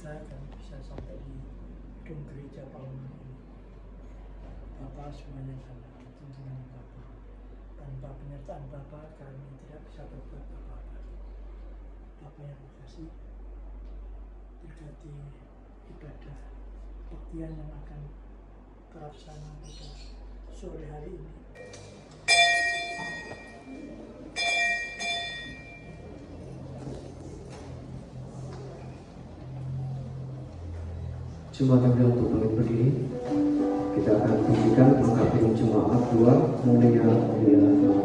kita kan bisa sampai di gedung gereja bangunan ini. Bapak semuanya dalam tuntunan Bapak. Tanpa penyertaan Bapak kami tidak bisa berbuat apa-apa. Bapak yang makasih, berkati ibadah kebaktian yang akan terlaksana pada sore hari ini. Jemaat yang untuk berdiri, kita akan tunjukkan mengkapai jemaat 2 Mulia Mulia Allah.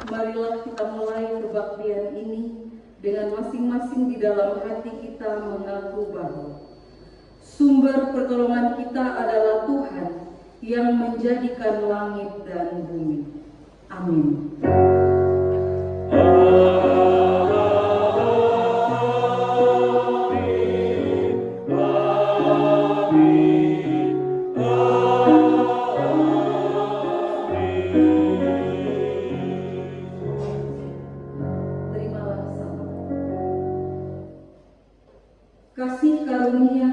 Marilah kita mulai kebaktian ini dengan masing-masing di dalam hati kita mengaku bahwa sumber pertolongan kita adalah Tuhan yang menjadikan langit dan bumi. Amin. Kasih karunia,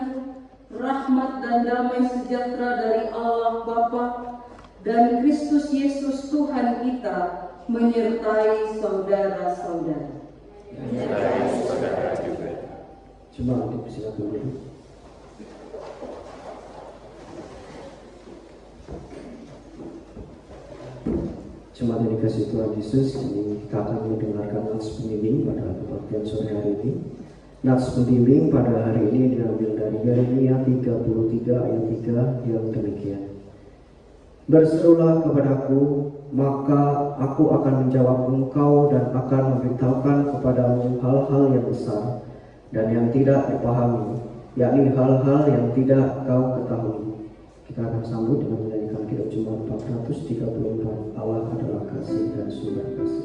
rahmat dan damai sejahtera dari Allah Bapa dan Kristus Yesus Tuhan kita menyertai saudara-saudara. Menyertai saudara juga. Jemaat dipersilakan dulu. Jemaat yang dikasihi Tuhan Yesus, ini kita akan mendengarkan nats pembimbing pada kebaktian sore hari ini. Nats pembimbing pada hari ini diambil dari Yeremia 33 ayat 3 yang demikian. Berserulah kepadaku, maka aku akan menjawab engkau dan akan memberitahukan kepadamu hal-hal yang besar dan yang tidak dipahami, yakni hal-hal yang tidak kau ketahui. Kita akan sambut dengan menyanyikan kitab Jemaat 434, Allah adalah kasih dan sumber kasih.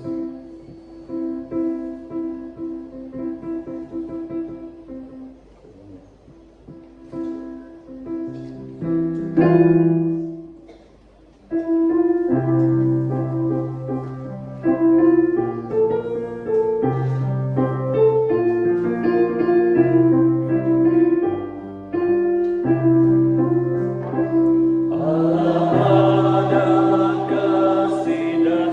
Allah adalah kasih dan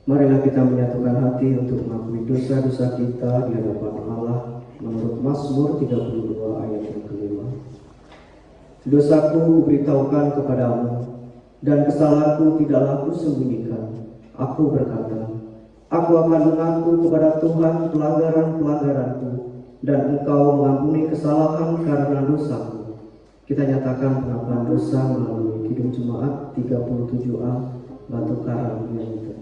Marilah kita menyatukan hati untuk mengakui dosa-dosa kita di hadapan Allah menurut Mazmur 32 ayat yang kelima. Dosaku kuberitahukan kepadamu, dan kesalahanku tidaklah kusembunyikan. Aku berkata, aku akan mengaku kepada Tuhan pelanggaran-pelanggaranku, dan Engkau mengampuni kesalahan karena dosaku. Kita nyatakan pengakuan dosa melalui Kidung Jemaat 37A, Batu Karang yang tadi.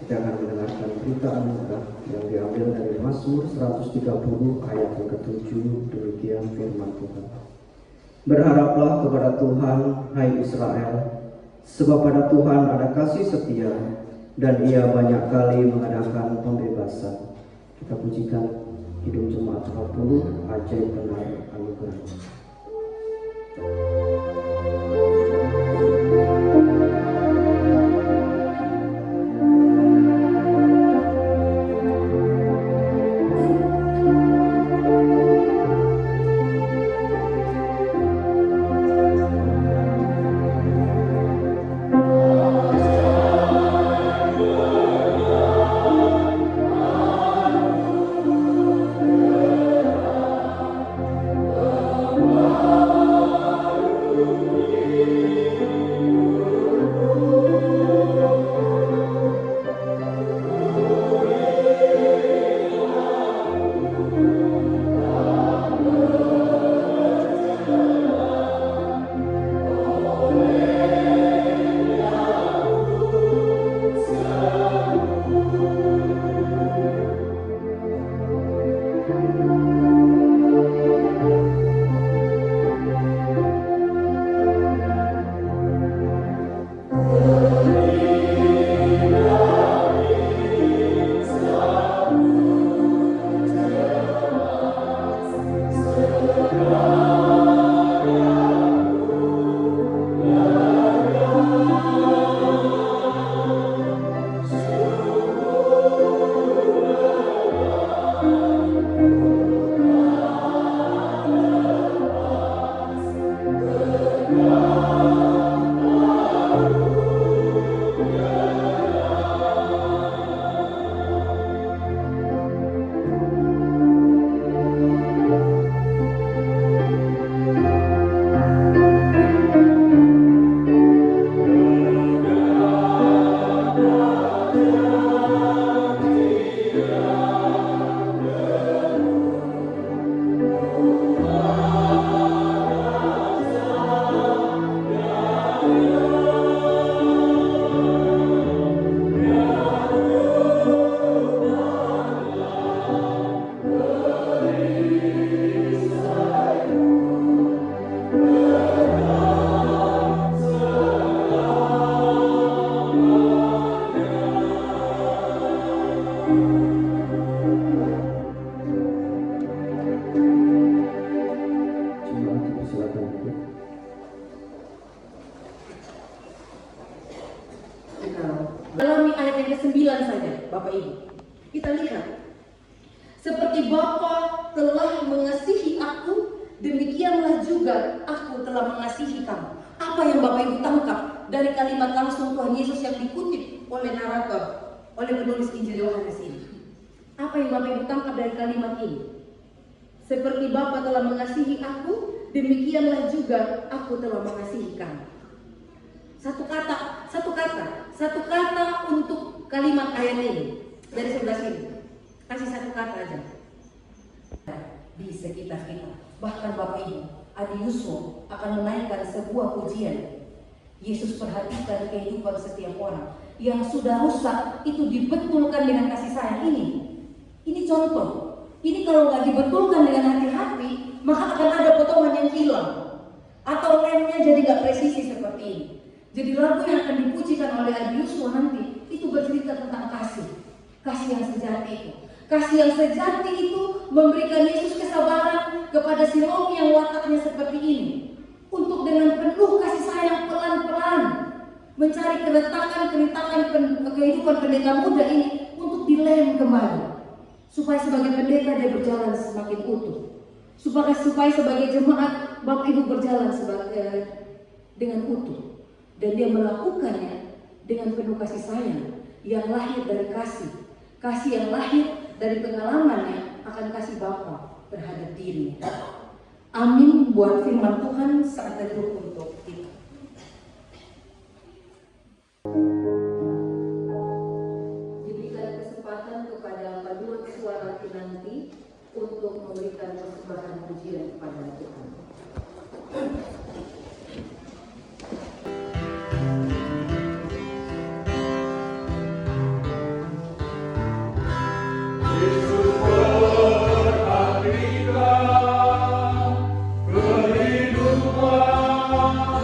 Kita akan mendengarkan berita anugerah yang diambil dari Mazmur 130 ayat yang ke-7. Demikian firman Tuhan. Berharaplah kepada Tuhan, hai Israel, sebab pada Tuhan ada kasih setia, dan Ia banyak kali mengadakan pembebasan. Kita pujikan Kidung Jemaat 20, Ajaib Benar Anugerah. Amen. Alami ayat yang ke-9 saja, Bapak Ibu. Kita lihat. Seperti Bapa telah mengasihi aku, demikianlah juga aku telah mengasihi kamu. Apa yang Bapak Ibu tangkap dari kalimat langsung Tuhan Yesus yang dikutip oleh narator, oleh penulis Injil Yohanes ini? Apa yang Bapak Ibu tangkap dari kalimat ini? Seperti Bapa telah mengasihi aku, demikianlah juga aku telah mengasihi kamu. Satu kata untuk kalimat ayat ini dari sebelah sini. Kasih satu kata aja di sekitar kita. Bahkan Bapak Ibu, Adi Yusuf akan menaikkan sebuah pujian. Yesus perhatikan kehidupan setiap orang yang sudah rusak, itu dibetulkan dengan kasih sayang ini. Ini contoh. Ini kalau nggak dibetulkan dengan hati-hati, maka akan ada potongan yang hilang atau remnya jadi nggak presisi seperti ini. Jadi lagu yang akan dipujikan oleh Adi Yusuf nanti itu bercerita tentang kasih yang sejati itu. Kasih yang sejati itu memberikan Yesus kesabaran kepada si Romi yang wataknya seperti ini, untuk dengan penuh kasih sayang pelan-pelan mencari keretakan kehidupan pendeta muda ini untuk dilem kembali, supaya sebagai pendeta dia berjalan semakin utuh, supaya sebagai jemaat Bapak Ibu berjalan dengan utuh, dan dia melakukannya dengan penuh kasih sayang yang lahir dari kasih yang lahir dari pengalamannya akan kasih Bapa terhadap dirinya. Amin buat firman Tuhan saat teduh untuk kita. Diberikan kesempatan kepada paduan suara nanti untuk memberikan persembahan pujian kepada Tuhan. Kehidupan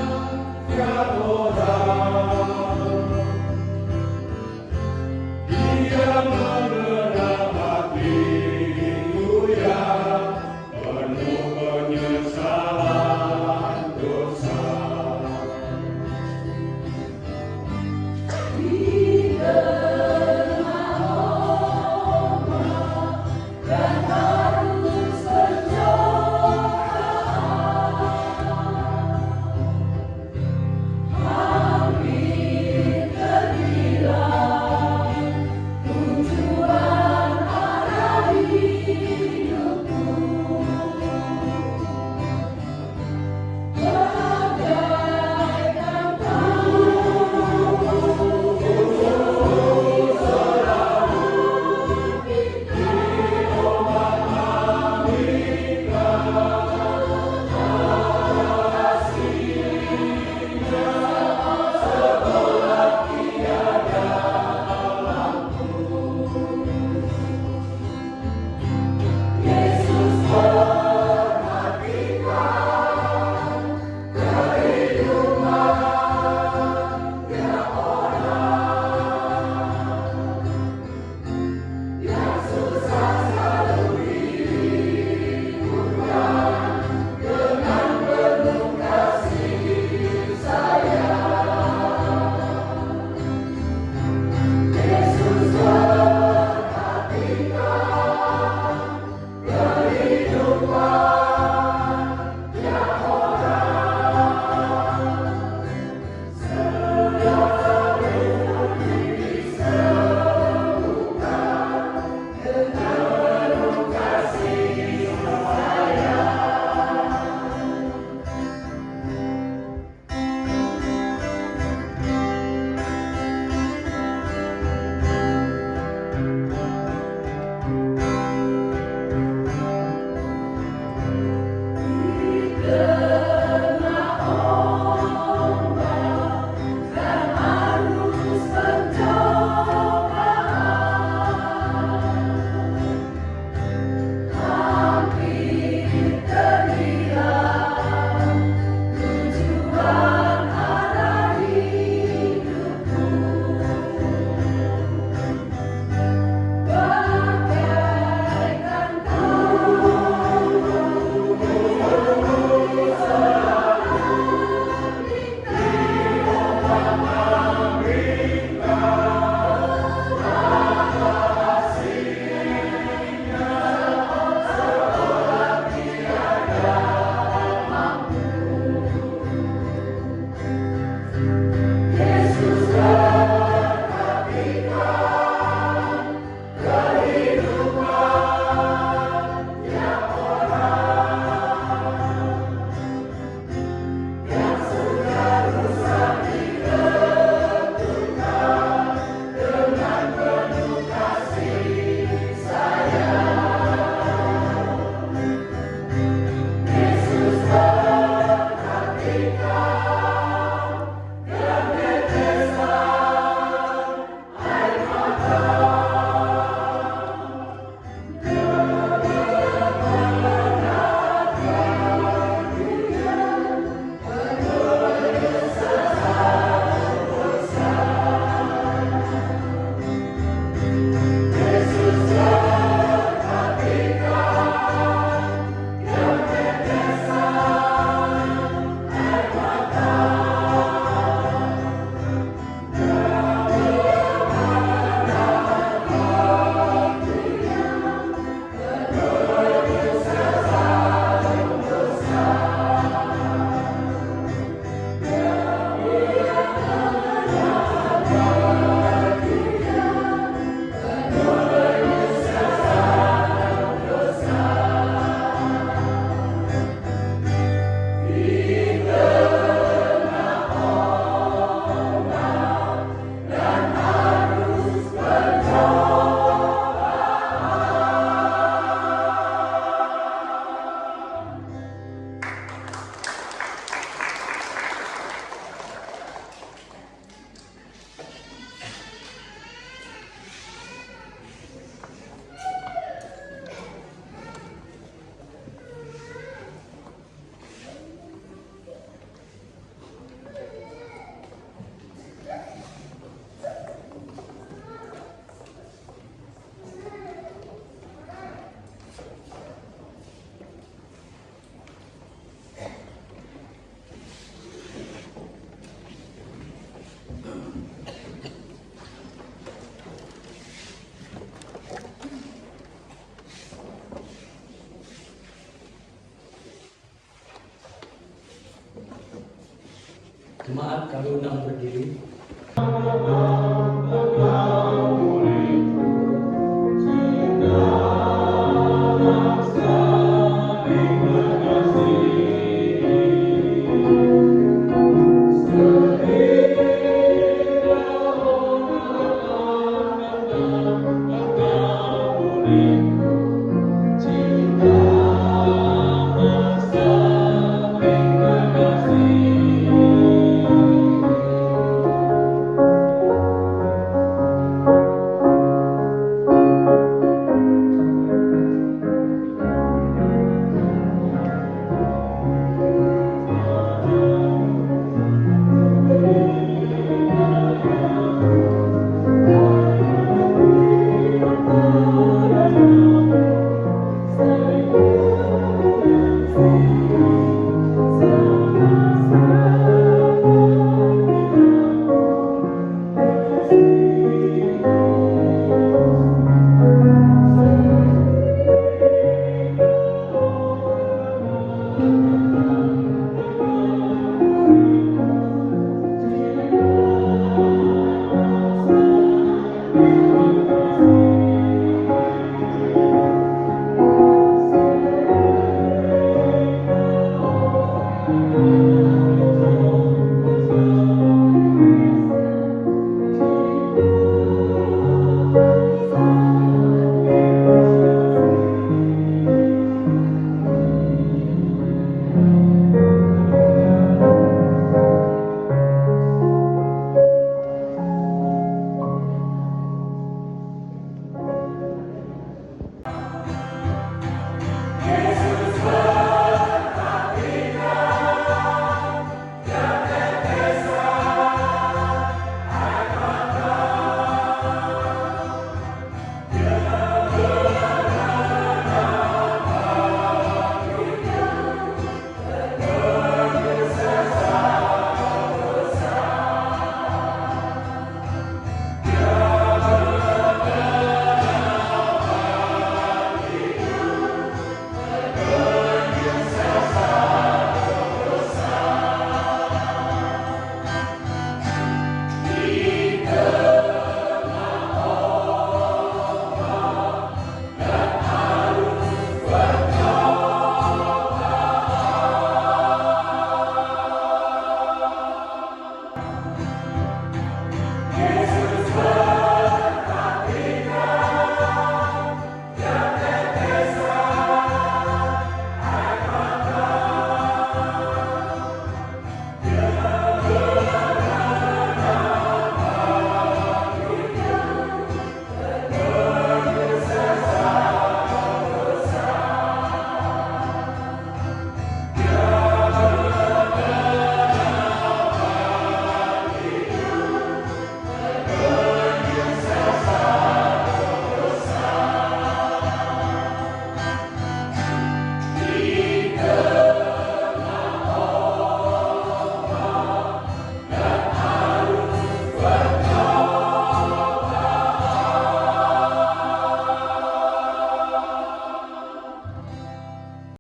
Jemaat kami undang berdiri.